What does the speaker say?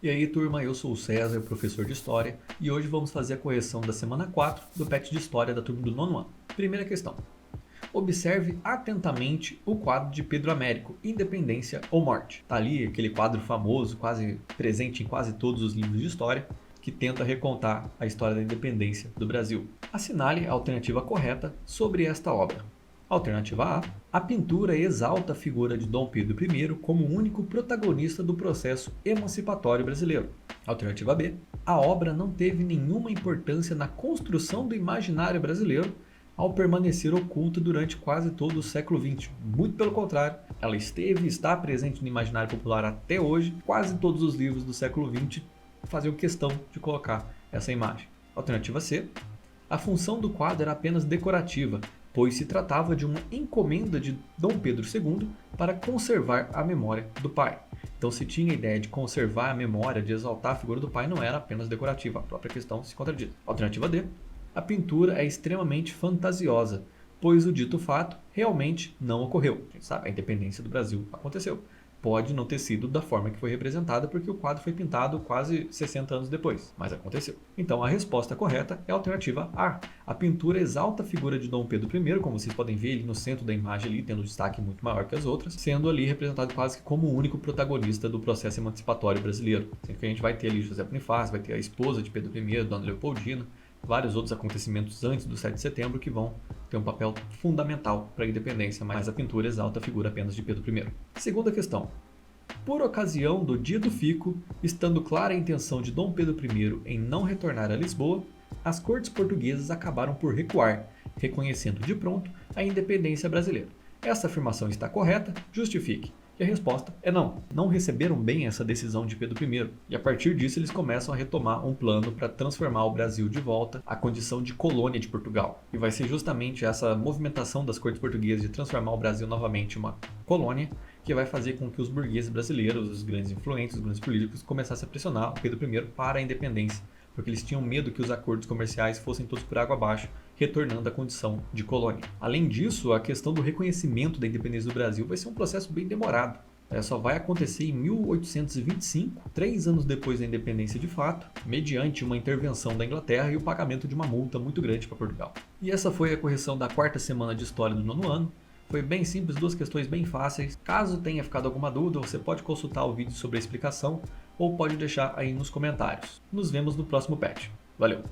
E aí, turma, eu sou o César, professor de História, e hoje vamos fazer a correção da semana 4 do PET de História da turma do 9º ano. Primeira questão. Observe atentamente o quadro de Pedro Américo, Independência ou Morte. Tá ali aquele quadro famoso, quase presente em quase todos os livros de história, que tenta recontar a história da independência do Brasil. Assinale a alternativa correta sobre esta obra. Alternativa A. A pintura exalta a figura de Dom Pedro I como o único protagonista do processo emancipatório brasileiro. Alternativa B. A obra não teve nenhuma importância na construção do imaginário brasileiro ao permanecer oculta durante quase todo o século XX. Muito pelo contrário, ela esteve e está presente no imaginário popular até hoje. Quase todos os livros do século XX faziam questão de colocar essa imagem. Alternativa C. A função do quadro era apenas decorativa, pois se tratava de uma encomenda de Dom Pedro II para conservar a memória do pai. Então, se tinha a ideia de conservar a memória, de exaltar a figura do pai, não era apenas decorativa, a própria questão se contradiz. Alternativa D. A pintura é extremamente fantasiosa, pois o dito fato realmente não ocorreu. A gente sabe, a independência do Brasil aconteceu. Pode não ter sido da forma que foi representada, porque o quadro foi pintado quase 60 anos depois, mas aconteceu. Então a resposta correta é a alternativa A. A pintura exalta a figura de Dom Pedro I, como vocês podem ver ele no centro da imagem ali, tendo um destaque muito maior que as outras, sendo ali representado quase que como o único protagonista do processo emancipatório brasileiro. Sendo que a gente vai ter ali José Bonifácio, vai ter a esposa de Pedro I, Dona Leopoldina, vários outros acontecimentos antes do 7 de setembro que vão ter um papel fundamental para a independência, mas a pintura exalta a figura apenas de Pedro I. Segunda questão. Por ocasião do Dia do Fico, estando clara a intenção de Dom Pedro I em não retornar a Lisboa, as cortes portuguesas acabaram por recuar, reconhecendo de pronto a independência brasileira. Essa afirmação está correta? Justifique. E a resposta é não. Não receberam bem essa decisão de Pedro I, e a partir disso eles começam a retomar um plano para transformar o Brasil de volta à condição de colônia de Portugal. E vai ser justamente essa movimentação das cortes portuguesas de transformar o Brasil novamente em uma colônia que vai fazer com que os burgueses brasileiros, os grandes influentes, os grandes políticos, começassem a pressionar o Pedro I para a independência, porque eles tinham medo que os acordos comerciais fossem todos por água abaixo, retornando à condição de colônia. Além disso, a questão do reconhecimento da independência do Brasil vai ser um processo bem demorado. Só vai acontecer em 1825, 3 anos depois da independência de fato, mediante uma intervenção da Inglaterra e o pagamento de uma multa muito grande para Portugal. E essa foi a correção da 4ª semana de História do 9º ano. Foi bem simples, 2 questões bem fáceis. Caso tenha ficado alguma dúvida, você pode consultar o vídeo sobre a explicação ou pode deixar aí nos comentários. Nos vemos no próximo PET. Valeu!